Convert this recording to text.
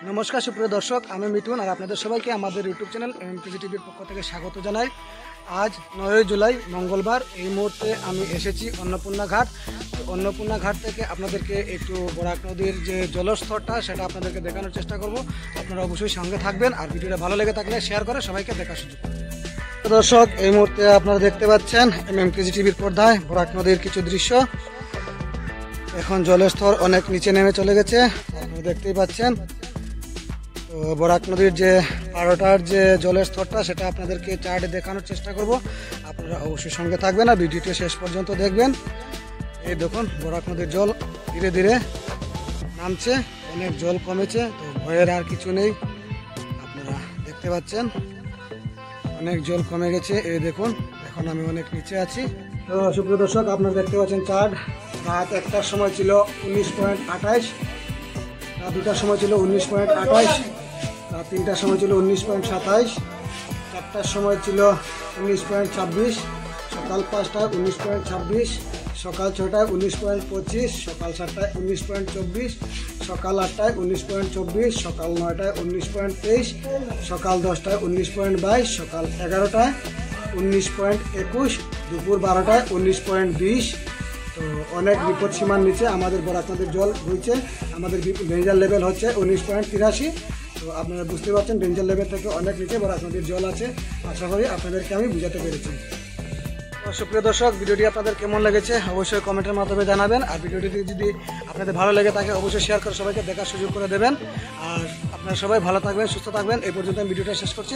নমস্কার সুপ্রিয় দর্শক, আমি মিঠুন আর আপনাদের সবাইকে আমাদের ইউটিউব চ্যানেল এমকেজি টিভির পক্ষ থেকে স্বাগত জানাই। আজ 9 জুলাই মঙ্গলবার। এই মুহূর্তে আমি এসেছি অন্নপূর্ণা ঘাট। অন্নপূর্ণা ঘাট থেকে আপনাদেরকে একটু বরাক নদীর যে জলস্তরটা সেটা আপনাদেরকে দেখানোর চেষ্টা করব। আপনারা অবশ্যই সঙ্গে থাকবেন আর ভিডিওটা ভালো লেগে থাকলে শেয়ার করে সবাইকে দেখার সুযোগ করবেন। দর্শক, এই মুহূর্তে আপনারা দেখতে পাচ্ছেন এমকেজি টিভির পর্দায় বরাক নদীর কিছু দৃশ্য। এখন জলের স্তর অনেক নিচে নেমে চলে গেছে, আপনারা দেখতেই পাচ্ছেন। তো বরাক নদীর যে পাড়োটার যে জলের স্তরটা সেটা আপনাদেরকে চার্টে দেখানোর চেষ্টা করব। আপনারা অবশ্যই সঙ্গে থাকবেন আর ভিডিওটি শেষ পর্যন্ত দেখবেন। এই দেখুন, বরাক নদীর জল ধীরে ধীরে নামছে, অনেক জল কমেছে, তো ভয়ের আর কিছু নেই। আপনারা দেখতে পাচ্ছেন অনেক জল কমে গেছে। এই দেখুন, এখন আমি অনেক নিচে আছি। তো সুপ্রিয় দর্শক, আপনারা দেখতে পাচ্ছেন চার্ট। রাত 1টার সময় ছিল 19.28, রাত 2টার সময় ছিল 19.28, রাত 3টার সময় ছিল 19.27, 4টার সময় ছিল 19.26, সকাল 5টায় 19.26, সকাল 6টায় 19.25, সকাল 7টায় 19.24, সকাল 8টায় 19.24, সকাল 9টায় 19.23, সকাল 10টায় 19.22, সকাল 11টায় 19.21, দুপুর 12টায় 19.20। তো অনেক বিপদ সীমার নিচে আমাদের বরাক নদীর জল বইছে। আমাদের ডেঞ্জার লেভেল হচ্ছে 19.83। তো আপনারা বুঝতে পারছেন ডেঞ্জার লেভেল থেকে অনেক নিচে বরাক নদীর জল আছে। আশা করি আপনাদেরকে আমি বুঝাতে পেরেছি। তো সুপ্রিয় দর্শক, ভিডিওটি আপনাদের কেমন লেগেছে অবশ্যই কমেন্টের মাধ্যমে জানাবেন। আর ভিডিওটি যদি আপনাদের ভালো লেগে থাকে অবশ্যই শেয়ার করে সবাইকে দেখার সুযোগ করে দেবেন। আর আপনারা সবাই ভালো থাকবেন, সুস্থ থাকবেন। এই পর্যন্ত আমি ভিডিওটা শেষ করছি।